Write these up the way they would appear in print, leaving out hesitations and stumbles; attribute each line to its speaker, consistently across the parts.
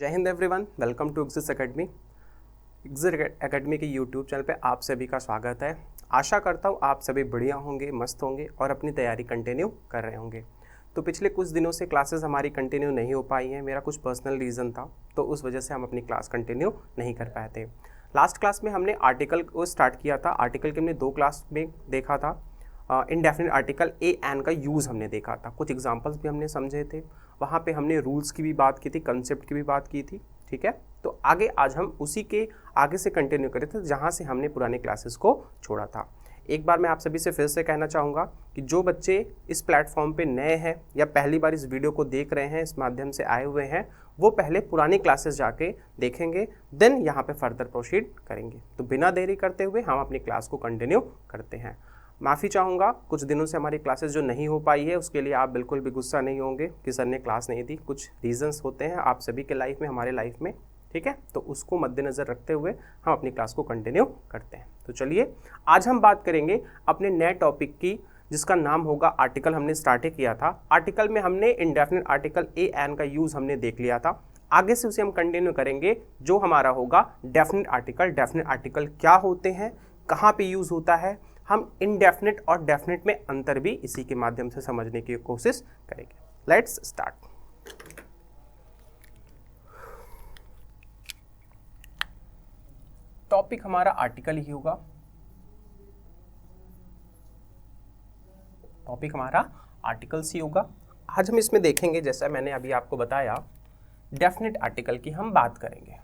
Speaker 1: जय Hind everyone, welcome to Axis Academy. Axis Academy के YouTube channel पे आप सभी का स्वागत है। आशा करता हूँ आप सभी बढ़िया होंगे, मस्त होंगे और अपनी तैयारी कंटिन्यू कर रहे होंगे। तो पिछले कुछ दिनों से क्लासेस हमारी कंटिन्यू नहीं हो पाई हैं। मेरा कुछ पर्सनल रीज़न था, तो उस वजह से हम अपनी क्लास कंटिन्यू नहीं कर पाए थे। लास्ट क्लास में हमने आर्टिकल को स्टार्ट किया था। आर्टिकल के हमने 2 क्लास में देखा था। इनडेफिनिट आर्टिकल ए एन का यूज़ हमने देखा था, कुछ एग्जांपल्स भी हमने समझे थे। वहाँ पे हमने रूल्स की भी बात की थी, कंसेप्ट की भी बात की थी। ठीक है, तो आगे आज हम उसी के आगे से कंटिन्यू करें थे जहाँ से हमने पुराने क्लासेस को छोड़ा था। एक बार मैं आप सभी से फिर से कहना चाहूँगा कि जो बच्चे इस प्लेटफॉर्म पे नए हैं या पहली बार इस वीडियो को देख रहे हैं, इस माध्यम से आए हुए हैं, वो पहले पुरानी क्लासेस जाके देखेंगे, देन यहाँ पे फर्दर प्रोसीड करेंगे। तो बिना देरी करते हुए हम अपनी क्लास को कंटिन्यू करते हैं। माफ़ी चाहूँगा, कुछ दिनों से हमारी क्लासेस जो नहीं हो पाई है उसके लिए आप बिल्कुल भी गुस्सा नहीं होंगे कि सर ने क्लास नहीं दी। कुछ रीजंस होते हैं आप सभी के लाइफ में, हमारे लाइफ में। ठीक है, तो उसको मद्देनज़र रखते हुए हम अपनी क्लास को कंटिन्यू करते हैं। तो चलिए आज हम बात करेंगे अपने नए टॉपिक की, जिसका नाम होगा आर्टिकल। हमने स्टार्ट किया था। आर्टिकल में हमने इंडेफिनिट आर्टिकल ए एन का यूज़ हमने देख लिया था। आगे से उसे हम कंटिन्यू करेंगे, जो हमारा होगा डेफिनिट आर्टिकल। डेफिनिट आर्टिकल क्या होते हैं, कहाँ पे यूज़ होता है, हम इनडेफिनिट और डेफिनिट में अंतर भी इसी के माध्यम से समझने की कोशिश करेंगे। Let's start. टॉपिक हमारा आर्टिकल ही होगा। टॉपिक हमारा आर्टिकल्स ही होगा। आज हम इसमें देखेंगे, जैसा मैंने अभी आपको बताया, डेफिनिट आर्टिकल की हम बात करेंगे।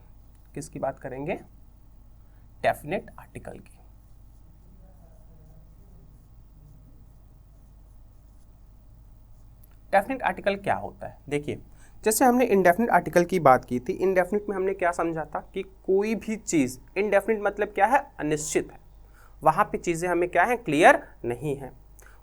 Speaker 1: किसकी बात करेंगे? डेफिनिट आर्टिकल की। डेफिनिट आर्टिकल क्या होता है? देखिए, जैसे हमने इंडेफिनिट आर्टिकल की बात की थी, इंडेफिनिट में हमने क्या समझा था कि कोई भी चीज़, इंडेफिनिट मतलब क्या है? अनिश्चित है। वहाँ पे चीज़ें हमें क्या है? क्लियर नहीं है।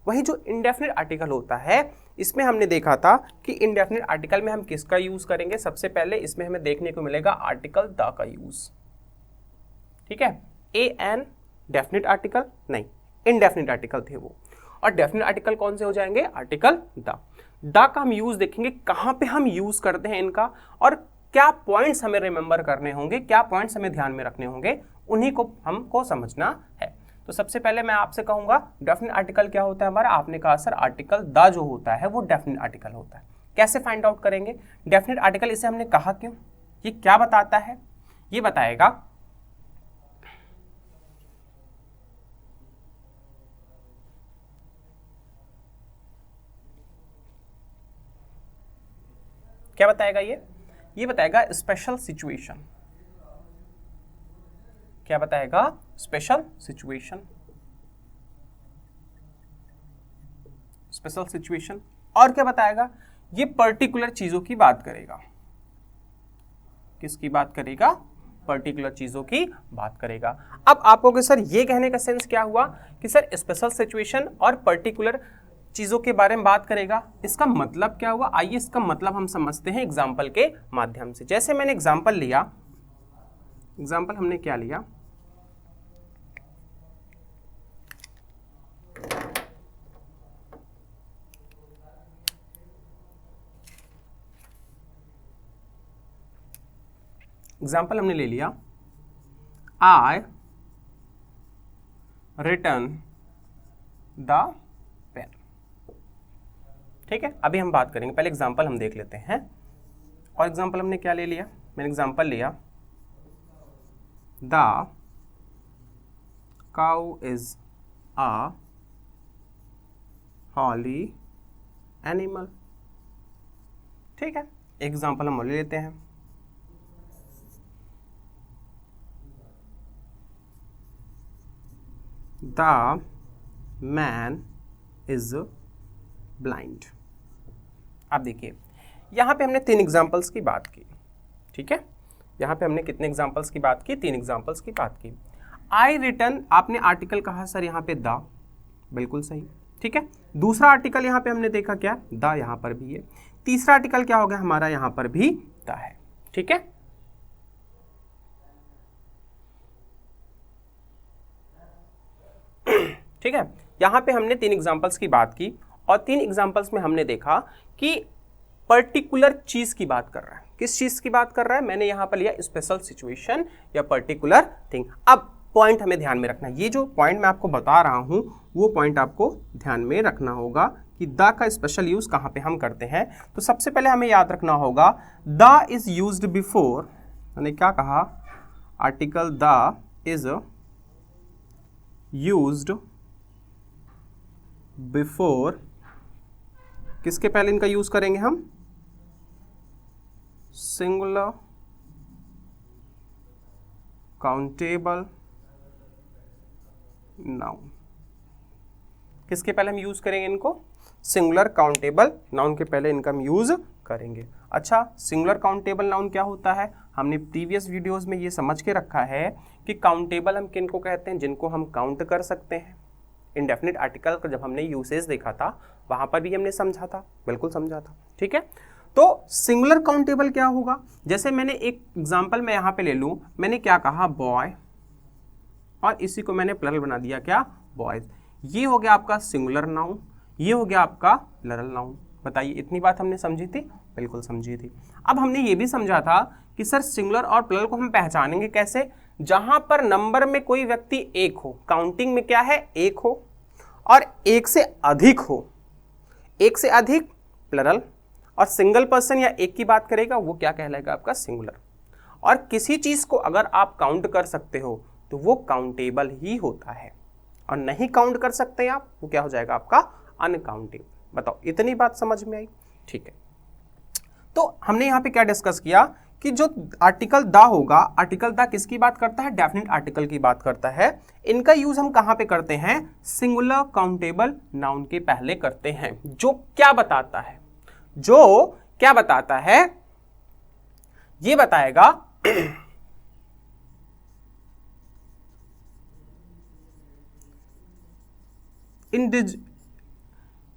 Speaker 1: वही जो इंडेफिनिट आर्टिकल होता है, इसमें हमने देखा था कि इंडेफिनिट आर्टिकल में हम किसका यूज़ करेंगे? सबसे पहले इसमें हमें देखने को मिलेगा आर्टिकल द का यूज़। ठीक है, ए एन डेफिनिट आर्टिकल नहीं, इनडेफिनिट आर्टिकल थे वो। और डेफिनिट आर्टिकल कौन से हो जाएंगे? आर्टिकल द का हम यूज देखेंगे, कहां पे हम यूज करते हैं इनका, और क्या पॉइंट्स हमें रिमेंबर करने होंगे, क्या पॉइंट्स हमें ध्यान में रखने होंगे, उन्हीं को हमको समझना है। तो सबसे पहले मैं आपसे कहूंगा डेफिनिट आर्टिकल क्या होता है हमारा। आपने कहा सर आर्टिकल द जो होता है वो डेफिनिट आर्टिकल होता है। कैसे फाइंड आउट करेंगे डेफिनिट आर्टिकल? इसे हमने कहा क्यों, ये क्या बताता है? ये बताएगा क्या बताएगा? ये बताएगा स्पेशल सिचुएशन। क्या बताएगा? Special situation. Special situation. और क्या बताएगा? ये पर्टिकुलर चीजों की बात करेगा। किसकी बात करेगा? पर्टिकुलर चीजों की बात करेगा। अब आपको कि सर ये कहने का सेंस क्या हुआ कि सर स्पेशल सिचुएशन और पर्टिकुलर चीजों के बारे में बात करेगा, इसका मतलब क्या हुआ? आइए इसका मतलब हम समझते हैं एग्जाम्पल के माध्यम से। जैसे मैंने एग्जाम्पल लिया, एग्जाम्पल हमने क्या लिया? एग्जाम्पल हमने ले लिया, आई रिटर्न द पेन। ठीक है, अभी हम बात करेंगे, पहले एग्जाम्पल हम देख लेते हैं। और एग्जाम्पल हमने क्या ले लिया? मैंने एग्जाम्पल लिया, the cow is a holy animal. ठीक है, एग्जाम्पल हम ले लेते हैं, द मैन इज ब्लाइंड। अब देखिए, यहां पे हमने 3 एग्जांपल्स की बात की। ठीक है, यहां पे हमने कितने एग्जांपल्स की बात की? 3 एग्जांपल्स की बात की। आई रिटर्न, आपने आर्टिकल कहा सर यहां पे द, बिल्कुल सही। ठीक है, दूसरा आर्टिकल यहां पे हमने देखा क्या? द, यहां पर भी है। तीसरा आर्टिकल क्या हो गया हमारा? यहां पर भी द है। ठीक है, ठीक है, यहां पे हमने 3 एग्जांपल्स की बात की और 3 एग्जांपल्स में हमने देखा कि पर्टिकुलर चीज की बात कर रहा है। किस चीज की बात कर रहा है, मैंने यहां पर लिया स्पेशल सिचुएशन या पर्टिकुलर थिंग। अब पॉइंट हमें ध्यान में रखना है, ये जो पॉइंट मैं आपको बता रहा हूं वो पॉइंट आपको ध्यान में रखना होगा कि द का स्पेशल यूज कहां पे हम करते हैं। तो सबसे पहले हमें याद रखना होगा द इज यूज्ड बिफोर, मैंने क्या कहा, article the is used before, किसके पहले इनका यूज करेंगे हम, सिंगुलर काउंटेबल नाउन। किसके पहले हम यूज करेंगे इनको, सिंगुलर काउंटेबल नाउन के पहले इनका हम यूज करेंगे। अच्छा, सिंगुलर काउंटेबल नाउन क्या होता है, हमने प्रीवियस वीडियोस में ये समझ के रखा है कि काउंटेबल हम किनको कहते हैं, जिनको हम काउंट कर सकते हैं। इंडेफिनिट आर्टिकल का जब हमने यूसेज देखा था वहां पर भी हमने समझा था, बिल्कुल समझा था, ठीक है। तो सिंगुलर काउंटेबल क्या होगा, जैसे मैंने एक एग्जांपल मैं यहां पे ले लूं, मैंने क्या कहा, बॉय, और इसी को मैंने प्लरल बना दिया क्या, बॉयज। ये हो गया आपका सिंगुलर नाउन, ये हो गया आपका प्लरल नाउन। बताइए इतनी बात हमने समझी थी, बिल्कुल समझी थी। अब हमने ये भी समझा था कि सर सिंगुलर और प्लरल को हम पहचानेंगे कैसे, जहां पर नंबर में कोई व्यक्ति एक हो, काउंटिंग में क्या है, एक हो, और एक से अधिक हो, एक से अधिक प्लरल, और सिंगल पर्सन या एक की बात करेगा वो क्या कहलाएगा, आपका सिंगुलर। और किसी चीज को अगर आप काउंट कर सकते हो तो वो काउंटेबल ही होता है, और नहीं काउंट कर सकते आप वो क्या हो जाएगा, आपका अनकाउंटेबल। बताओ इतनी बात समझ में आई, ठीक है। तो हमने यहां पे क्या डिस्कस किया कि जो आर्टिकल द होगा, आर्टिकल द किसकी बात करता है, डेफिनेट आर्टिकल की बात करता है। इनका यूज हम कहां पे करते हैं, सिंगुलर काउंटेबल नाउन के पहले करते हैं। जो क्या बताता है, जो क्या बताता है, ये बताएगा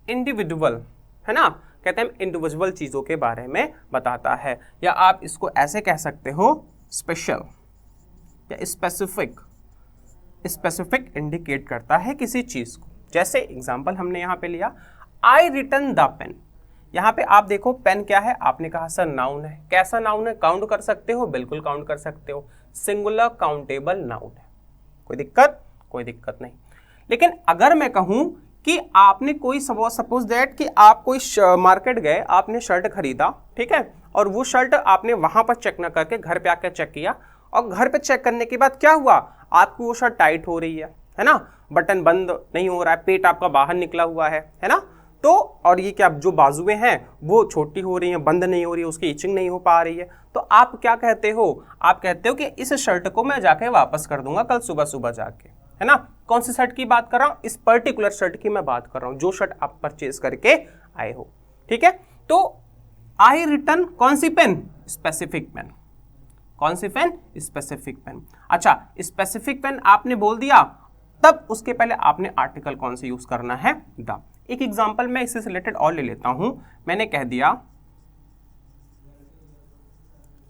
Speaker 1: इंडिविजुअल, है ना, कहते हैं इंडिविजुअल चीजों के बारे में बताता है, या आप इसको ऐसे कह सकते हो स्पेशल या स्पेसिफिक। स्पेसिफिक इंडिकेट करता है किसी चीज को। जैसे एग्जांपल हमने यहां पे लिया, आई रिटन द पेन। यहां पे आप देखो पेन क्या है, आपने कहा सर नाउन है। कैसा नाउन है, काउंट कर सकते हो, बिल्कुल काउंट कर सकते हो, सिंगुलर काउंटेबल नाउन है, कोई दिक्कत, कोई दिक्कत नहीं। लेकिन अगर मैं कहूं कि आपने कोई सपोज दैट कि आप कोई मार्केट गए, आपने शर्ट खरीदा, ठीक है, और वो शर्ट आपने वहां पर चेक ना करके घर पे आकर चेक किया, और घर पे चेक करने के बाद क्या हुआ, आपकी वो शर्ट टाइट हो रही है ना, बटन बंद नहीं हो रहा है, पेट आपका बाहर निकला हुआ है ना, तो और ये क्या जो बाजुएं हैं वो छोटी हो रही हैं, बंद नहीं हो रही है, उसकी इचिंग नहीं हो पा रही है, तो आप क्या कहते हो, आप कहते हो कि इस शर्ट को मैं जाके वापस कर दूंगा कल सुबह सुबह जाके, है ना। कौन सी शर्ट की बात कर रहा हूं, इस पर्टिकुलर शर्ट की मैं बात कर रहा हूं, जो शर्ट आप परचेज करके आए हो, ठीक है। तो आई रिटर्न कौन सी पेन, स्पेसिफिक पेन, कौन सी पेन, स्पेसिफिक पेन। अच्छा, स्पेसिफिक पेन आपने बोल दिया, तब उसके पहले आपने आर्टिकल कौन सा यूज करना है, द। एक एग्जांपल मैं इससे रिलेटेड और ले लेता हूं, मैंने कह दिया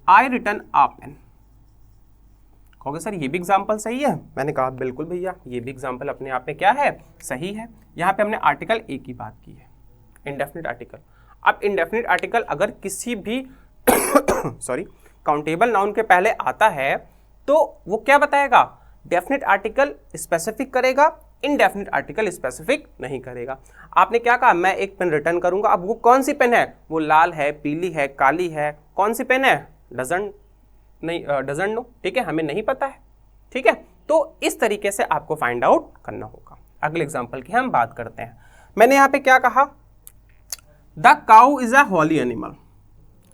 Speaker 1: आई रिटर्न अ पेन। कहोगे सर ये भी एग्जांपल सही है, मैंने कहा बिल्कुल भैया ये भी एग्जांपल अपने आप में क्या है, सही है। यहां पे हमने आर्टिकल ए की बात की है, इंडेफिनिट आर्टिकल। अब इंडेफिनिट आर्टिकल अगर किसी भी सॉरी काउंटेबल नाउन के पहले आता है तो वो क्या बताएगा, डेफिनिट आर्टिकल स्पेसिफिक करेगा, इनडेफिनिट आर्टिकल स्पेसिफिक नहीं करेगा। आपने क्या कहा, मैं एक पेन रिटर्न करूंगा, अब वो कौन सी पेन है, वो लाल है, पीली है, काली है, कौन सी पेन है, डजंट नो, ठीक है, हमें नहीं पता है, ठीक है। तो इस तरीके से आपको फाइंड आउट करना होगा। अगले एग्जांपल की हम बात करते हैं। मैंने यहां पे क्या कहा, the cow is a holy animal.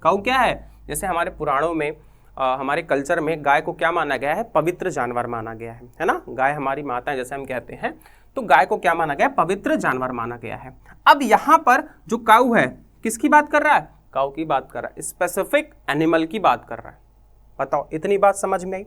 Speaker 1: Cow क्या है, जैसे हमारे पुराणों में हमारे कल्चर में गाय को क्या माना गया है, पवित्र जानवर माना गया है ना। गाय हमारी माता है जैसे हम कहते हैं, तो गाय को क्या माना गया, पवित्र जानवर माना गया है। अब यहां पर जो काउ है किसकी बात कर रहा है, काउ की बात कर रहा है, स्पेसिफिक एनिमल की बात कर रहा है। बताओ इतनी बात समझ में आई।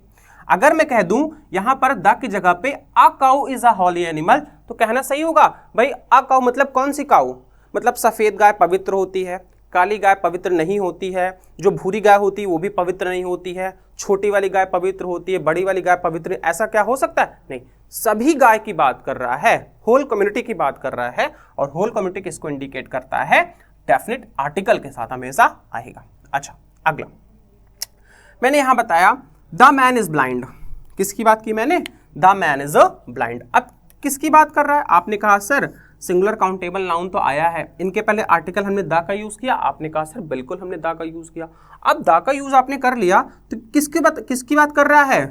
Speaker 1: अगर मैं कह दूं यहां पर द की जगह पे a cow is a holy animal, तो कहना सही होगा भाई, अ काउ मतलब कौन सी काउ, मतलब सफेद गाय पवित्र होती है, काली गाय पवित्र नहीं होती है, जो भूरी गाय होती है वो भी पवित्र नहीं होती है, छोटी वाली गाय पवित्र होती है, बड़ी वाली गाय पवित्र, ऐसा क्या हो सकता है, नहीं। सभी गाय की बात कर रहा है, होल कम्युनिटी की बात कर रहा है, और होल कम्युनिटी किसको इंडिकेट करता है, डेफिनिट आर्टिकल के साथ हमेशा आएगा। अच्छा अगला, मैंने यहां बताया द मैन इज ब्लाइंड, किसकी बात की मैंने, the man is a blind. अब किसकी बात कर रहा है, आपने कहा सर सिंगुलर काउंटेबल नाउन तो आया है, इनके पहले आर्टिकल हमने द का यूज किया, आपने कहा सर बिल्कुल हमने द का यूज किया। अब द का यूज आपने कर लिया तो किसकी बात कर रहा है,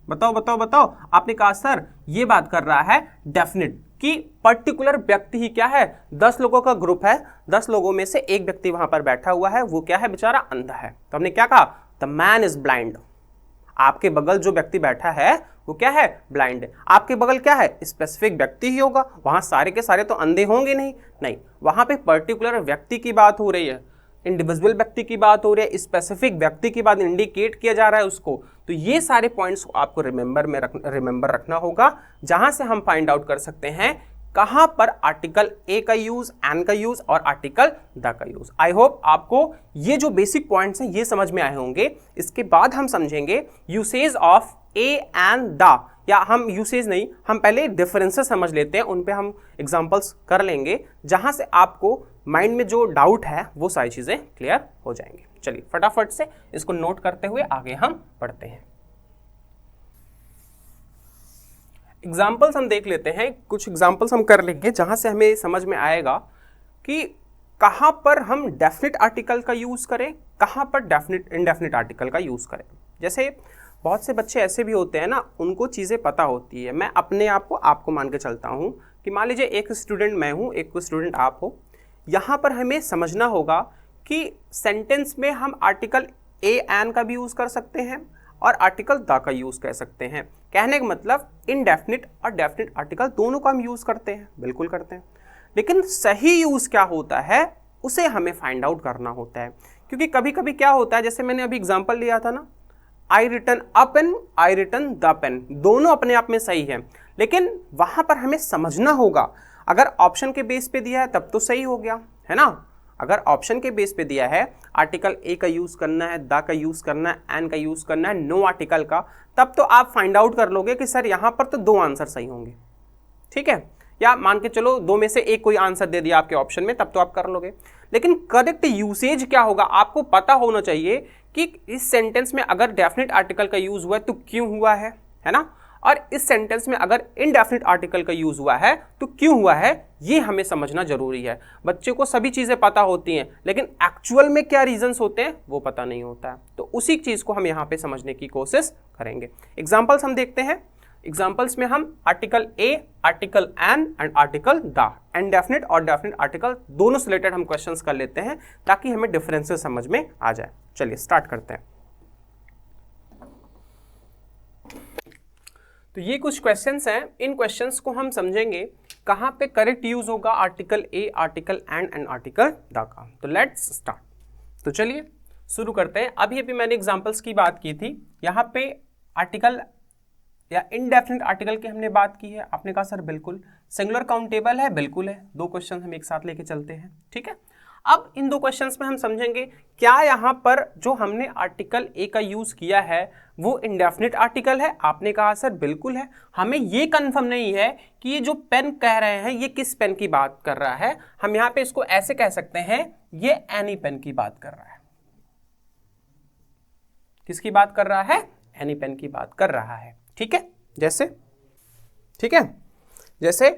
Speaker 1: बताओ बताओ बताओ। आपने कहा सर ये बात कर रहा है डेफिनेट कि पर्टिकुलर व्यक्ति ही क्या है, 10 लोगों का ग्रुप है, 10 लोगों में से एक व्यक्ति वहां पर बैठा हुआ है, वो क्या है, बेचारा अंधा है। तो हमने क्या कहा, द मैन इज ब्लाइंड। आपके बगल जो व्यक्ति बैठा है वो क्या है, ब्लाइंड है। आपके बगल क्या है, स्पेसिफिक व्यक्ति ही होगा, वहां सारे के सारे तो अंधे होंगे नहीं, वहां पे पर्टिकुलर व्यक्ति की बात हो रही है, इंडिविजुअल व्यक्ति की बात हो रही है, स्पेसिफिक व्यक्ति की बात इंडिकेट किया जा रहा है उसको। तो ये सारे पॉइंट्स आपको रिमेंबर रखना होगा, जहां से हम फाइंड आउट कर सकते हैं कहां पर आर्टिकल ए का यूज, एन का यूज और आर्टिकल द का यूज। आई होप आपको ये जो बेसिक पॉइंट्स हैं ये समझ में आए होंगे। इसके बाद हम समझेंगे usage of A and the, या हम यूसेज नहीं, हम पहले डिफरेंसेस समझ लेते हैं, उन पे हम एग्जांपल्स कर लेंगे, जहां से आपको माइंड में जो डाउट है वो सारी चीजें क्लियर हो जाएंगी। चलिए फटाफट से इसको नोट करते हुए आगे हम बढ़ते हैं। एग्जाम्पल्स हम देख लेते हैं, कुछ एग्जाम्पल्स हम कर लेंगे जहां से हमें समझ में आएगा कि कहां पर हम डेफिनेट आर्टिकल का यूज करें, कहां पर डेफिनेट इनडेफिनेट आर्टिकल का यूज करें। जैसे बहुत से बच्चे ऐसे भी होते हैं ना, उनको चीज़ें पता होती है। मैं अपने आप को आपको मान के चलता हूँ कि मान लीजिए एक स्टूडेंट मैं हूँ, एक स्टूडेंट आप हो। यहाँ पर हमें समझना होगा कि सेंटेंस में हम आर्टिकल ए एन का भी यूज़ कर सकते हैं और आर्टिकल द का यूज़ कर सकते हैं। कहने का मतलब इनडेफिनिट और डेफिनिट आर्टिकल दोनों का हम यूज़ करते हैं, बिल्कुल करते हैं। लेकिन सही यूज़ क्या होता है उसे हमें फाइंड आउट करना होता है, क्योंकि कभी कभी क्या होता है, जैसे मैंने अभी एग्जाम्पल लिया था ना, I return a pen, I return the pen, दोनों अपने आप में सही है, लेकिन वहां पर हमें समझना होगा अगर ऑप्शन के बेस पे दिया है तब तो सही हो गया है ना। अगर ऑप्शन के बेस पे दिया है आर्टिकल ए का यूज करना है, द का यूज करना है, एन का यूज करना है, नो आर्टिकल का, तब तो आप फाइंड आउट कर लोगे कि सर यहां पर तो 2 आंसर सही होंगे, ठीक है, या मान के चलो 2 में से एक कोई आंसर दे दिया आपके ऑप्शन में, तब तो आप कर लोगे। लेकिन करेक्ट यूसेज क्या होगा आपको पता होना चाहिए कि इस सेंटेंस में अगर डेफिनेट आर्टिकल का यूज हुआ है तो क्यों हुआ है ना, और इस सेंटेंस में अगर इनडेफिनेट आर्टिकल का यूज हुआ है तो क्यों हुआ है, ये हमें समझना जरूरी है। बच्चे को सभी चीजें पता होती हैं, लेकिन एक्चुअल में क्या रीजंस होते हैं वो पता नहीं होता है। तो उसी चीज को हम यहाँ पे समझने की कोशिश करेंगे। एग्जाम्पल्स हम देखते हैं। एग्जाम्पल्स में हम article a, article an and article the, indefinite और डेफिनेट आर्टिकल दोनों से रिलेटेड हम क्वेश्चंस कर लेते हैं ताकि हमें डिफरेंसेस समझ में आ जाए। चलिए स्टार्ट करते हैं। तो ये कुछ क्वेश्चंस हैं, इन क्वेश्चंस को हम समझेंगे कहाँ पे करेक्ट यूज होगा article a, article and article the का। तो लेट्स स्टार्ट। तो चलिए शुरू करते हैं। अभी मैंने एग्जांपल्स की बात की थी, यहाँ पे आर्टिकल या इनडेफिनेट आर्टिकल की हमने बात की है। आपने कहा सर बिल्कुल। सिंगुलर काउंटेबल है, बिल्कुल है। 2 क्वेश्चन हम एक साथ लेके चलते हैं, ठीक है। अब इन 2 क्वेश्चंस में हम समझेंगे क्या यहाँ पर जो हमने आर्टिकल ए का यूज किया है वो इनडेफिनेट आर्टिकल है। आपने कहा सर बिल्कुल है। हमें ये कंफर्म नहीं है कि ये जो पेन कह रहे हैं ये किस पेन की बात कर रहा है। हम यहाँ पे इसको ऐसे कह सकते हैं, ये एनी पेन की बात कर रहा है। किसकी बात कर रहा है, एनी पेन की बात कर रहा है, ठीक है। जैसे, ठीक है, जैसे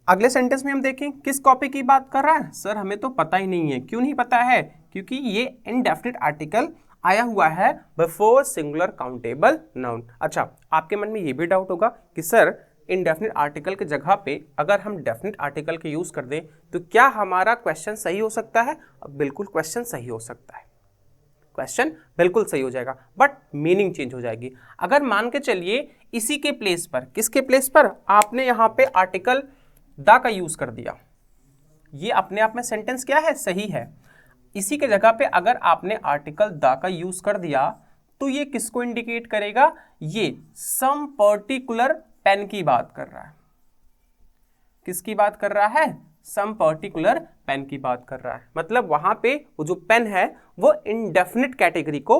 Speaker 1: अगले सेंटेंस में हम देखें किस कॉपी की बात कर रहा है। सर हमें तो पता ही नहीं है। क्यों नहीं पता है, क्योंकि ये इनडेफिनेट आर्टिकल आया हुआ है बिफोर सिंगुलर काउंटेबल नाउन। अच्छा, आपके मन में ये भी डाउट होगा कि सर इनडेफिनेट आर्टिकल की जगह पे अगर हम डेफिनेट आर्टिकल के यूज कर दें तो क्या हमारा क्वेश्चन सही हो सकता है। बिल्कुल क्वेश्चन सही हो सकता है, क्वेश्चन बिल्कुल सही हो जाएगा, बट मीनिंग चेंज हो जाएगी। अगर मान के चलिए इसी के प्लेस पर, किसके प्लेस पर, आपने यहाँ पे आर्टिकल द का यूज कर दिया, ये अपने आप में सेंटेंस क्या है, सही है। इसी के जगह पे अगर आपने आर्टिकल द का यूज कर दिया तो ये किसको इंडिकेट करेगा, ये सम पर्टिकुलर पेन की बात कर रहा है। किसकी बात कर रहा है, सम पर्टिकुलर पेन की बात कर रहा है। मतलब वहां पे वो जो पेन है वो इनडेफिनेट कैटेगरी को,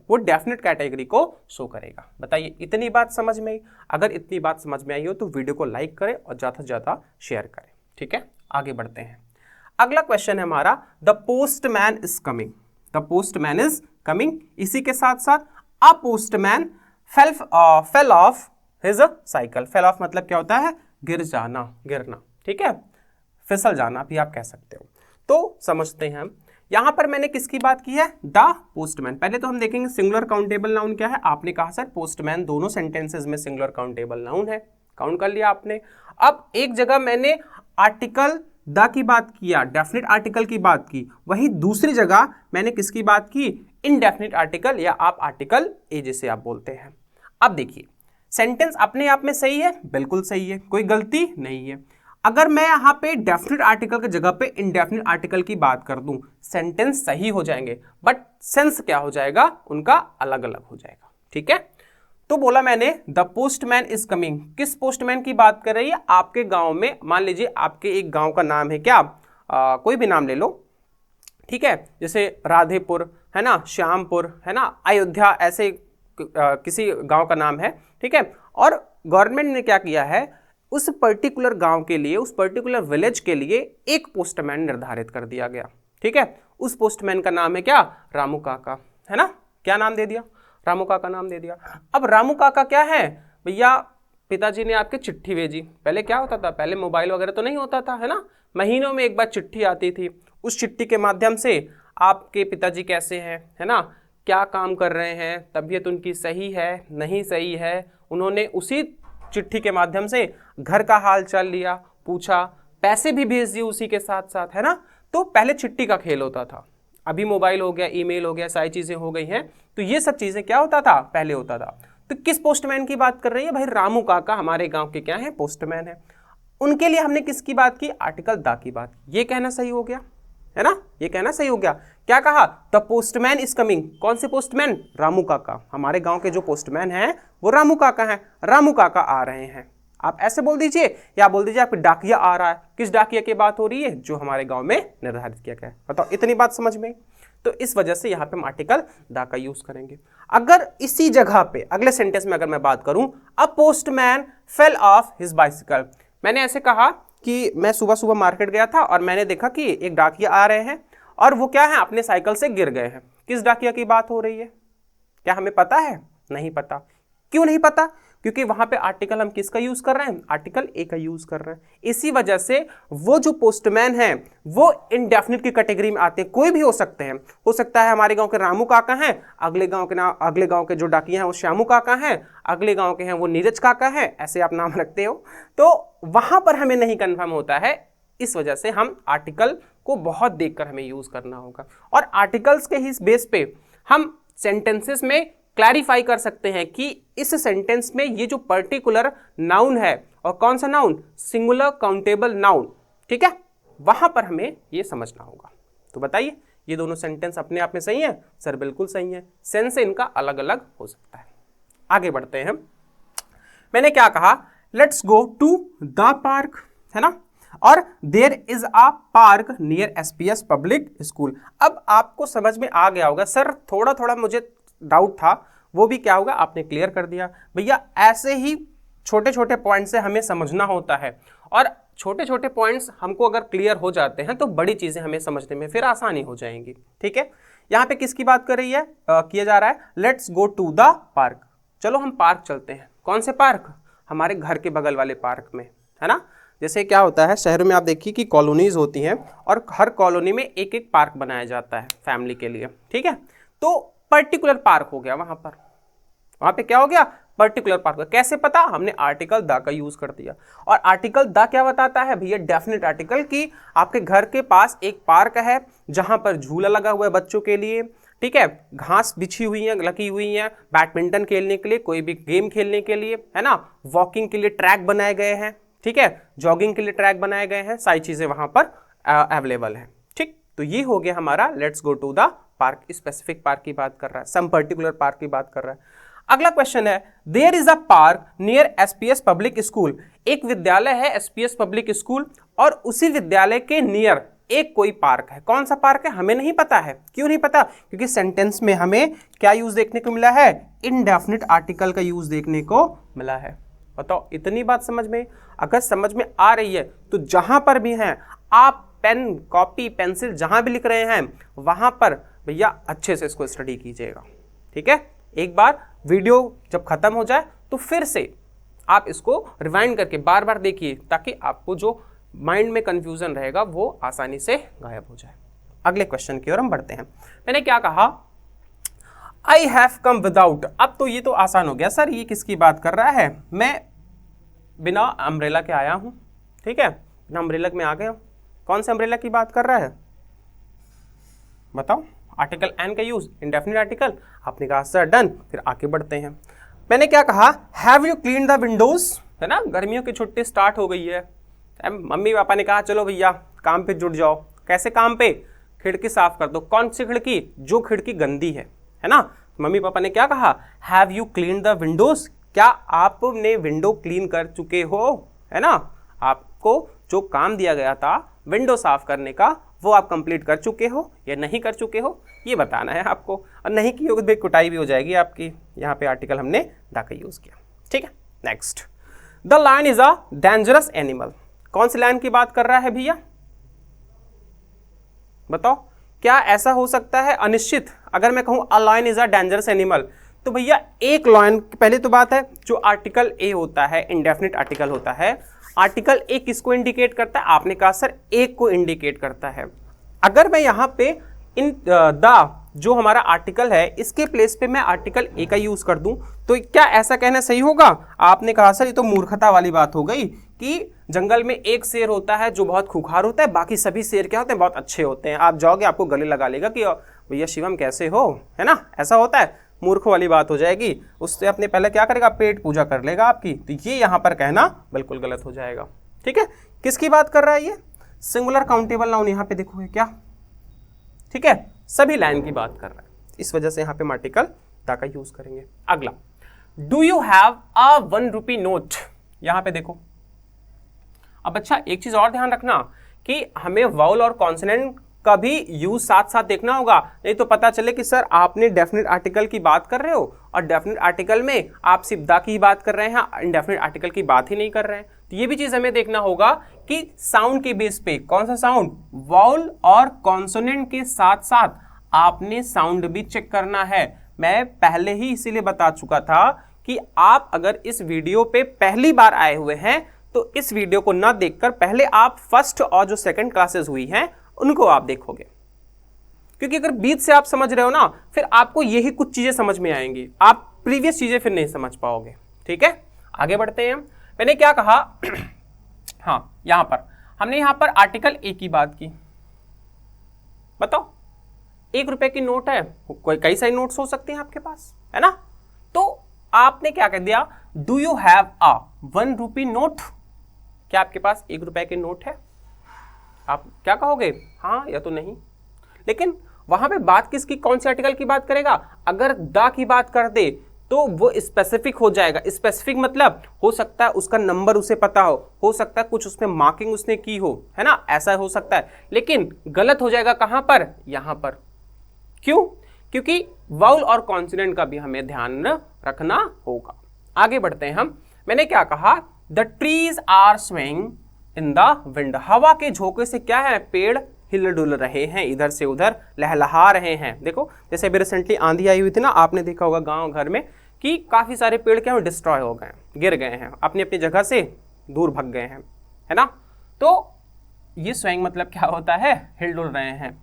Speaker 1: वो डेफिनेट कैटेगरी को शो करेगा। बताइए इतनी बात समझ में आई। अगर इतनी बात समझ में आई हो तो वीडियो को लाइक करें और ज्यादा से ज्यादा शेयर करें, ठीक है। आगे बढ़ते हैं। अगला क्वेश्चन है हमारा, the postman is coming. The postman is coming. इसी के साथ साथ अ postman fell off his cycle. Fell off मतलब क्या होता है? गिर जाना, गिरना, ठीक है, फिसल जाना भी आप कह सकते हो। तो समझते हैं हम, यहां पर मैंने किसकी बात की है? The postman. पहले तो हम देखेंगे सिंगुलर काउंटेबल नाउन क्या है। आपने कहा सर पोस्टमैन दोनों सेंटेंसेस में सिंगुलर काउंटेबल नाउन है, काउंट कर लिया आपने। अब एक जगह मैंने आर्टिकल द की बात किया, डेफिनेट आर्टिकल की बात की, वही दूसरी जगह मैंने किसकी बात की? इनडेफिनेट आर्टिकल, या आप आर्टिकल ए जिसे आप बोलते हैं। अब देखिए सेंटेंस अपने आप में सही है, बिल्कुल सही है, कोई गलती नहीं है। अगर मैं यहां पे डेफिनेट आर्टिकल की जगह पे इनडेफिनेट आर्टिकल की बात कर दूं, सेंटेंस सही हो जाएंगे, बट सेंस क्या हो जाएगा? उनका अलग अलग हो जाएगा, ठीक है। तो बोला मैंने द पोस्टमैन इज कमिंग। किस पोस्टमैन की बात कर रही है? आपके गांव में, मान लीजिए आपके एक गांव का नाम है क्या, कोई भी नाम ले लो, ठीक है, जैसे राधेपुर है ना, श्यामपुर है ना, अयोध्या, ऐसे किसी गांव का नाम है, ठीक है। और गवर्नमेंट ने क्या किया है, उस पर्टिकुलर गांव के लिए, उस पर्टिकुलर विलेज के लिए एक पोस्टमैन निर्धारित कर दिया गया, ठीक है। उस पोस्टमैन का नाम है क्या? रामू काका, है ना। क्या नाम दे दिया? रामू काका नाम दे दिया। अब रामू काका क्या है भैया? पिताजी ने आपके चिट्ठी भेजी। पहले क्या होता था? पहले मोबाइल वगैरह तो नहीं होता था, है ना, महीनों में एक बार चिट्ठी आती थी। उस चिट्ठी के माध्यम से आपके पिताजी कैसे हैं, है ना, क्या काम कर रहे हैं, तबीयत उनकी सही है नहीं सही है, उन्होंने उसी चिट्ठी के माध्यम से घर का हाल चाल लिया, पूछा, पैसे भी भेज दिए उसी के साथ साथ, है ना। तो पहले चिट्ठी का खेल होता था, अभी मोबाइल हो गया, ईमेल हो गया, सारी चीजें हो गई हैं। तो ये सब चीजें क्या होता था? पहले होता था। तो किस पोस्टमैन की बात कर रही है भाई? रामू काका हमारे गांव के क्या है? पोस्टमैन है। उनके लिए हमने किसकी बात की? आर्टिकल द की बात। ये कहना सही हो गया, है ना, ये कहना सही हो गया। क्या कहा? The postman is coming. कौन से पोस्टमैन? रामू काका। हमारे गांव के जो पोस्टमैन हैं वो रामू काका हैं, रामू काका आ रहे हैं। आप ऐसे बोल दीजिए, या बोल दीजिए आपका डाकिया आ रहा है। किस डाकिया की बात हो रही है? जो हमारे गांव में निर्धारित किया गया है। बताओ, इतनी बात समझ में? तो इस वजह से यहां पे हम आर्टिकल द का यूज करेंगे। अगर इसी जगह पे अगले सेंटेंस में अगर मैं बात करूं, अ postman fell off his bicycle. मैंने ऐसे कहा कि मैं सुबह सुबह मार्केट गया था और मैंने देखा कि एक डाकिया आ रहे हैं और वो क्या है, अपने साइकिल से गिर गए हैं। किस डाकिया की बात हो रही है? क्या हमें पता है? नहीं पता। क्यों नहीं पता? क्योंकि वहां पे आर्टिकल हम किसका यूज कर रहे हैं? आर्टिकल ए का यूज कर रहे हैं। इसी वजह से वो जो पोस्टमैन है वो इनडेफिनिट की कैटेगरी में आते हैं। कोई भी हो सकते हैं, हो सकता है हमारे गांव के रामू काका हैं, अगले गांव के जो डाकिया हैं वो श्यामू काका हैं, अगले गांव के हैं वो नीरज काका हैं, ऐसे आप नाम रखते हो। तो वहां पर हमें नहीं कंफर्म होता है, इस वजह से हम आर्टिकल को बहुत देखकर हमें यूज करना होगा। और आर्टिकल्स के ही बेस पे हम सेंटेंसेस में क्लैरिफाई कर सकते हैं कि इस सेंटेंस में ये जो पर्टिकुलर नाउन है, और कौन सा नाउन? सिंगुलर काउंटेबल नाउन, ठीक है, वहां पर हमें ये समझना होगा। तो बताइए, ये दोनों सेंटेंस अपने आप में सही है? सर बिल्कुल सही है। सेंस इनका अलग अलग हो सकता है। आगे बढ़ते हैं। मैंने क्या कहा? Let's go to the park, है ना, और there is a park near SPS public school. अब आपको समझ में आ गया होगा, सर थोड़ा थोड़ा मुझे डाउट था, वो भी क्या होगा आपने क्लियर कर दिया। भैया ऐसे ही छोटे छोटे पॉइंट से हमें समझना होता है, और छोटे छोटे पॉइंट्स हमको अगर क्लियर हो जाते हैं तो बड़ी चीजें हमें समझने में फिर आसानी हो जाएंगी, ठीक है। यहाँ पे किसकी बात कर रही है, किया जा रहा है? Let's go to the park. चलो हम पार्क चलते हैं। कौन से पार्क? हमारे घर के बगल वाले पार्क में, है ना। जैसे क्या होता है शहरों में, आप देखिए कि कॉलोनीज होती हैं और हर कॉलोनी में एक एक पार्क बनाया जाता है फैमिली के लिए, ठीक है। तो पर्टिकुलर पार्क हो गया वहां पर, वहां पे क्या हो गया? Particular park. कैसे पता? हमने आर्टिकल द का यूज कर दिया। और आर्टिकल द क्या बताता है भैया? डेफिनेट आर्टिकल की आपके घर के पास एक पार्क है जहां पर झूला लगा हुआ है बच्चों के लिए, ठीक है, घास बिछी हुई है, लगी हुई है, बैडमिंटन खेलने के लिए, कोई भी गेम खेलने के लिए, है ना, वॉकिंग के लिए ट्रैक बनाए गए हैं, ठीक है, जॉगिंग के लिए ट्रैक बनाए गए हैं, सारी चीजें वहां पर अवेलेबल है, ठीक। तो ये हो गया हमारा let's go to the park. Specific park की बात कर रहा है, सम पर्टिकुलर पार्क की बात कर रहा है। अगला क्वेश्चन है, there is a park near SPS public school. एक विद्यालय है एसपीएस पब्लिक स्कूल, और उसी विद्यालय के नियर एक कोई पार्क है। कौन सा पार्क है? हमें नहीं पता है। क्यों नहीं पता? क्योंकि सेंटेंस में हमें क्या यूज देखने को मिला है? इनडेफिनिट आर्टिकल का यूज देखने को मिला है। बताओ, इतनी बात समझ में? अगर समझ में आ रही है तो जहां पर भी हैं आप पेन, कॉपी, पेंसिल जहां भी लिख रहे हैं वहां पर भैया अच्छे से इसको स्टडी कीजिएगा, ठीक है। एक बार वीडियो जब खत्म हो जाए तो फिर से आप इसको रिवाइंड करके बार बार देखिए, ताकि आपको जो माइंड में कंफ्यूजन रहेगा वो आसानी से गायब हो जाए। अगले क्वेश्चन की ओर हम बढ़ते हैं। मैंने क्या कहा, आई हैव कम विदाउट। अब तो ये तो आसान हो गया सर, ये किसकी बात कर रहा है, मैं बिना अम्ब्रेला के आया हूं, ठीक है, बिना अम्ब्रेला में आ गया हूं। कौन से अम्ब्रेला की बात कर रहा है बताओ। आर्टिकल एन का यूज, इंडेफिनिट आर्टिकल। आपने कहा सर डन, फिर आगे बढ़ते हैं। मैंने क्या कहा, have you clean the Windows, है ना, गर्मियों की छुट्टी स्टार्ट हो गई है। मम्मी पापा ने कहा चलो भैया काम पे जुट जाओ। कैसे काम पे, खिड़की साफ कर दो। कौन सी खिड़की, जो खिड़की गंदी है ना। मम्मी पापा ने क्या कहा, have you clean the Windows, क्या आपने विंडो क्लीन कर चुके हो, है ना। आपको जो काम दिया गया था विंडो साफ करने का वो आप कंप्लीट कर चुके हो या नहीं कर चुके हो, ये बताना है आपको। और नहीं की होगी तो कुटाई भी हो जाएगी आपकी। यहाँ पे आर्टिकल हमने द का यूज किया, ठीक है। Next, the lion is a dangerous animal. कौन सी लायन की बात कर रहा है भैया बताओ। क्या ऐसा हो सकता है अनिश्चित, अगर मैं कहूं a lion is a dangerous animal, तो भैया एक लायन, पहले तो बात है जो आर्टिकल ए होता है इंडेफिनिट आर्टिकल होता है, आर्टिकल ए किसको इंडिकेट करता है, आपने कहा सर एक को इंडिकेट करता है। अगर मैं यहाँ पे इन द जो हमारा आर्टिकल है इसके प्लेस पे मैं आर्टिकल ए का यूज कर दूं, तो क्या ऐसा कहना सही होगा। आपने कहा सर ये तो मूर्खता वाली बात हो गई कि जंगल में एक शेर होता है जो बहुत खूंखार होता है, बाकी सभी शेर क्या होते हैं, बहुत अच्छे होते हैं। आप जाओगे आपको गले लगा लेगा कि भैया शिवम कैसे हो, है ना, ऐसा होता है। मूर्ख वाली बात हो जाएगी, उससे अपने पहले क्या करेगा, पेट पूजा कर लेगा आपकी। तो ये यहाँ पर कहना बिल्कुल गलत हो जाएगा, ठीक है। किसकी बात कर रहा है ये, सिंगुलर काउंटेबल नाउन यहाँ पे देखोगे क्या, ठीक है, सभी लाइन की बात कर रहा है, इस वजह से यहाँ पे आर्टिकल द का यूज करेंगे। अगला, do you have a 1 rupee note. यहाँ पे देखो, अब अच्छा एक चीज और ध्यान रखना कि हमें वाउल और कॉन्सोनेंट का भी यूज साथ साथ देखना होगा, नहीं तो पता चले कि सर आपने डेफिनेट आर्टिकल की बात कर रहे हो और डेफिनेट आर्टिकल में आप सिर्फ द की बात कर रहे हैं, इंडेफिनेट आर्टिकल की बात ही नहीं कर रहे हैं। तो ये भी चीज हमें देखना होगा कि साउंड के बेस पे, कौन सा साउंड, वाउल और कॉन्सोनेंट के साथ साथ आपने साउंड भी चेक करना है। मैं पहले ही इसीलिए बता चुका था कि आप अगर इस वीडियो पे पहली बार आए हुए हैं तो इस वीडियो को ना देखकर पहले आप फर्स्ट और जो सेकंड क्लासेस हुई हैं उनको आप देखोगे, क्योंकि अगर बीच से आप समझ रहे हो ना, फिर आपको यही कुछ चीजें समझ में आएंगी, आप प्रीवियस चीजें फिर नहीं समझ पाओगे, ठीक है। आगे बढ़ते हैं। मैंने क्या कहा हाँ, यहां पर हमने यहां पर आर्टिकल ए की बात की। बताओ, 1 रुपए की नोट है, कोई कई सारे नोट्स हो सकते हैं आपके पास, है ना। तो आपने क्या कह दिया, do you have a 1 rupee note, क्या आपके पास 1 रुपए की नोट है। आप क्या कहोगे, हाँ या तो नहीं। लेकिन वहां पे बात किसकी, कौन से आर्टिकल की बात करेगा, अगर द की बात कर दे तो वो स्पेसिफिक हो जाएगा। स्पेसिफिक मतलब हो सकता है उसका नंबर उसे पता हो सकता है कुछ उसमें मार्किंग उसने की हो, है ना, ऐसा हो सकता है। लेकिन गलत हो जाएगा कहां पर, यहां पर। क्यों, क्योंकि वाउल और कॉन्सोनेंट का भी हमें ध्यान रखना होगा। आगे बढ़ते हैं हम। मैंने क्या कहा, the trees are swaying in the wind. हवा के झोंके से क्या है, पेड़ हिल डुल रहे हैं, इधर से उधर लहलहा रहे हैं। देखो जैसे अभी रिसेंटली आंधी आई हुई थी ना, आपने देखा होगा गांव घर में कि काफी सारे पेड़ क्या डिस्ट्रॉय हो गए, गिर गए हैं, अपनी अपनी जगह से दूर भग गए हैं, है ना। तो ये स्वेइंग मतलब क्या होता है, हिल डुल रहे हैं।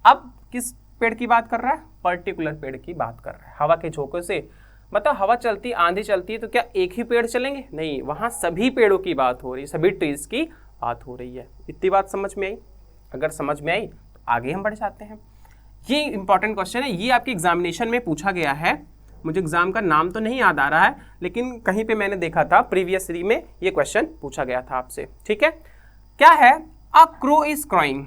Speaker 1: अब किस पेड़ की बात कर रहा है, पर्टिकुलर पेड़ की बात कर रहा है। हवा के झोंके से मतलब हवा चलती, आंधी चलती है तो क्या एक ही पेड़ चलेंगे, नहीं, वहां सभी पेड़ों की बात हो रही है, सभी ट्रीज की बात हो रही है। इतनी बात समझ में आई। अगर समझ में आई तो आगे हम बढ़ जाते हैं। ये इंपॉर्टेंट क्वेश्चन है, ये आपके एग्जामिनेशन में पूछा गया है। मुझे एग्जाम का नाम तो नहीं याद आ रहा है, लेकिन कहीं पे मैंने देखा था प्रीवियस सीरीज में ये क्वेश्चन पूछा गया था आपसे, ठीक है। क्या है, a crow is crying,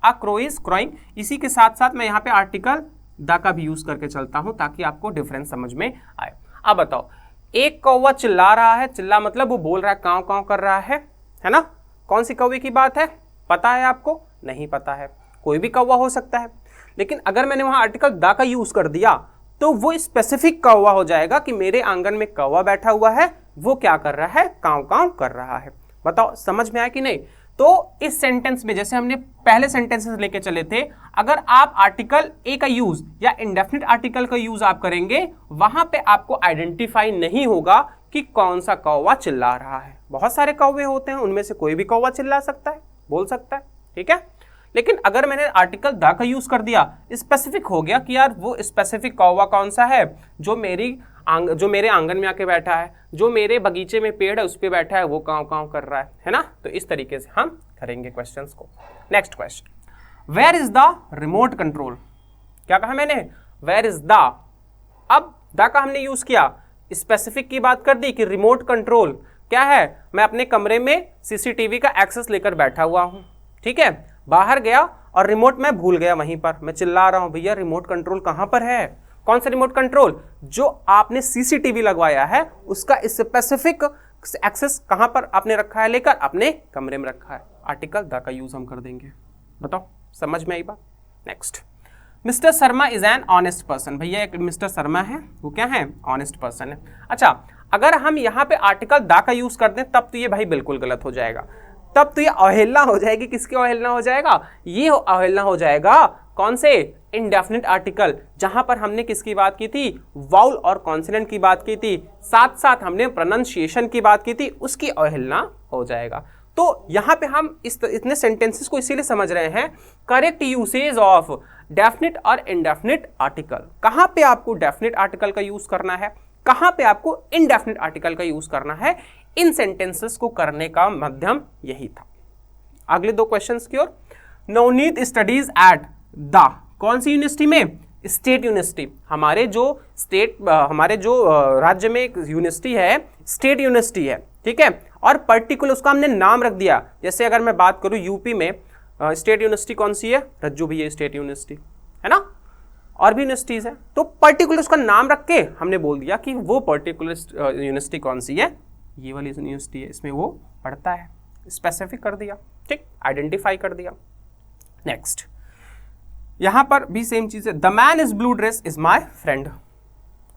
Speaker 1: a crow is crying. इसी के साथ साथ मैं यहाँ पे आर्टिकल द का भी यूज करके चलता हूं ताकि आपको डिफरेंस समझ में आए। अब बताओ, एक कौवा चिल्ला रहा है, चिल्ला मतलब वो बोल रहा है, कांव कांव कर रहा है ना। कौन सी कौवे की बात है, पता है आपको, नहीं पता है, कोई भी कौवा हो सकता है। लेकिन अगर मैंने वहां आर्टिकल द का यूज कर दिया तो वो स्पेसिफिक कौवा हो जाएगा कि मेरे आंगन में कौवा बैठा हुआ है, वो क्या कर रहा है, कांव कांव कर रहा है। बताओ समझ में आया कि नहीं। तो इस सेंटेंस में जैसे हमने पहले सेंटेंसेस लेके चले थे, अगर आप आर्टिकल ए का यूज या इंडेफिनिट आर्टिकल का यूज आप करेंगे, वहां पे आपको आइडेंटिफाई नहीं होगा कि कौन सा कौवा चिल्ला रहा है। बहुत सारे कौवे होते हैं, उनमें से कोई भी कौवा चिल्ला सकता है, बोल सकता है, ठीक है। लेकिन अगर मैंने आर्टिकल द का यूज कर दिया, स्पेसिफिक हो गया कि यार वो स्पेसिफिक कौवा कौन सा है, जो मेरे आंगन में आके बैठा है, जो मेरे बगीचे में पेड़ है उस पे बैठा है, वो काँव काँव कर रहा है ना। तो इस तरीके से हम करेंगे क्वेश्चंस को। Next question, where is the remote control. क्या कहा मैंने, वेयर इज द। अब द का हमने यूज किया, स्पेसिफिक की बात कर दी कि रिमोट कंट्रोल क्या है, मैं अपने कमरे में सीसीटीवी का एक्सेस लेकर बैठा हुआ हूं, ठीक है, बाहर गया और रिमोट मैं भूल गया, वहीं पर मैं चिल्ला रहा हूं भैया रिमोट कंट्रोल कहां पर है। कौन सा रिमोट कंट्रोल, जो आपने सीसीटीवी लगवाया है उसका स्पेसिफिक एक्सेस कहां पर आपने रखा है, लेकर अपने कमरे में रखा है। आर्टिकल द का यूज हम कर देंगे। बताओ समझ में आई बात। Next, mister Sharma is an honest person. भैया एक मिस्टर शर्मा है, वो क्या है, ऑनेस्ट पर्सन है। अच्छा, अगर हम यहाँ पे आर्टिकल द का यूज कर दें तब तो ये भाई बिल्कुल गलत हो जाएगा, तब तो ये अवहेलना हो जाएगी। किसकी अवहेलना हो जाएगा, ये अवहेलना हो जाएगा कौन से, इंडेफिनिट आर्टिकल, जहां पर हमने किसकी बात की थी, वाउल और कॉन्सोनेंट की बात की थी, साथ साथ हमने प्रोनाउंसिएशन की बात की थी, उसकी अवहेलना हो जाएगा। तो यहां पे हम इतने सेंटेंसेस को इसीलिए समझ रहे हैं, करेक्ट यूसेज ऑफ डेफिनिट और इंडेफिनिट आर्टिकल। कहां पे आपको डेफिनिट आर्टिकल का यूज करना है, कहां पे आपको इंडेफिनिट आर्टिकल का यूज करना है, इन सेंटेंसेस को करने का माध्यम यही था। अगले दो क्वेश्चंस की ओर। नवनीत स्टडीज एट द, कौन सी यूनिवर्सिटी में, स्टेट यूनिवर्सिटी। हमारे जो राज्य में एक यूनिवर्सिटी है, स्टेट यूनिवर्सिटी है, ठीक है, और पर्टिकुलर उसका हमने नाम रख दिया। जैसे अगर मैं बात करूं यूपी में स्टेट यूनिवर्सिटी कौन सी है, रज्जू भैया स्टेट यूनिवर्सिटी है ना, और भी यूनिवर्सिटीज है, तो पर्टिकुलर उसका नाम रख के हमने बोल दिया कि वो पर्टिकुलर यूनिवर्सिटी कौन सी है, ये वाली यूनिवर्सिटी है, इसमें वो पढ़ता है, स्पेसिफिक कर दिया, ठीक, आइडेंटिफाई कर दिया। नेक्स्ट, यहां पर भी सेम चीज है, the man is blue dress is my friend.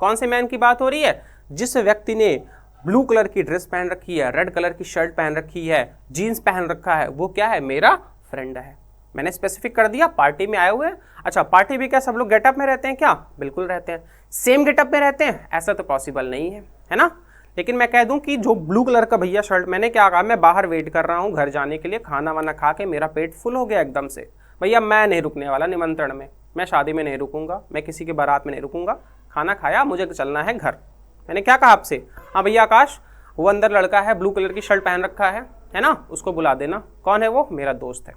Speaker 1: कौन से मैन की बात हो रही है, जिस व्यक्ति ने ब्लू कलर की ड्रेस पहन रखी है, रेड कलर की शर्ट पहन रखी है, जीन्स पहन रखा है, वो क्या है, मेरा फ्रेंड है। मैंने स्पेसिफिक कर दिया, पार्टी में आए हुए हैं। अच्छा, पार्टी भी क्या सब लोग गेटअप में रहते हैं क्या, बिल्कुल रहते हैं। सेम गेटअप में रहते हैं ऐसा तो पॉसिबल नहीं है ना। लेकिन मैं कह दूं कि जो ब्लू कलर का भैया शर्ट, मैंने क्या कहा, मैं बाहर वेट कर रहा हूं घर जाने के लिए, खाना वाना खा के मेरा पेट फुल हो गया एकदम से, भैया मैं नहीं रुकने वाला निमंत्रण में, मैं शादी में नहीं रुकूंगा, मैं किसी के बारात में नहीं रुकूंगा, खाना खाया मुझे चलना है घर। मैंने क्या कहा आपसे, हाँ भैया आकाश, वो अंदर लड़का है ब्लू कलर की शर्ट पहन रखा है ना, उसको बुला देना। कौन है वो, मेरा दोस्त है।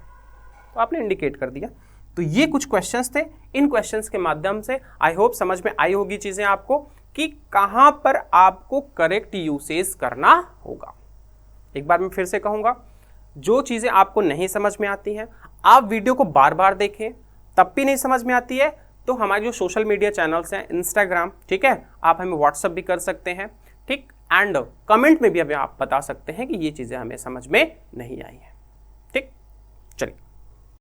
Speaker 1: तो आपने इंडिकेट कर दिया। तो ये कुछ क्वेश्चंस थे, इन क्वेश्चंस के माध्यम से आई होप समझ में आई होगी चीजें आपको कि कहां पर आपको करेक्ट यूसेज करना होगा। एक बार मैं फिर से कहूंगा, जो चीजें आपको नहीं समझ में आती हैं आप वीडियो को बार बार देखें, तब भी नहीं समझ में आती है तो हमारे जो सोशल मीडिया चैनल्स हैं, इंस्टाग्राम, ठीक है, आप हमें व्हाट्सएप भी कर सकते हैं, ठीक, एंड कमेंट में भी हमें आप बता सकते हैं कि ये चीजें हमें समझ में नहीं आई है, ठीक। चलिए।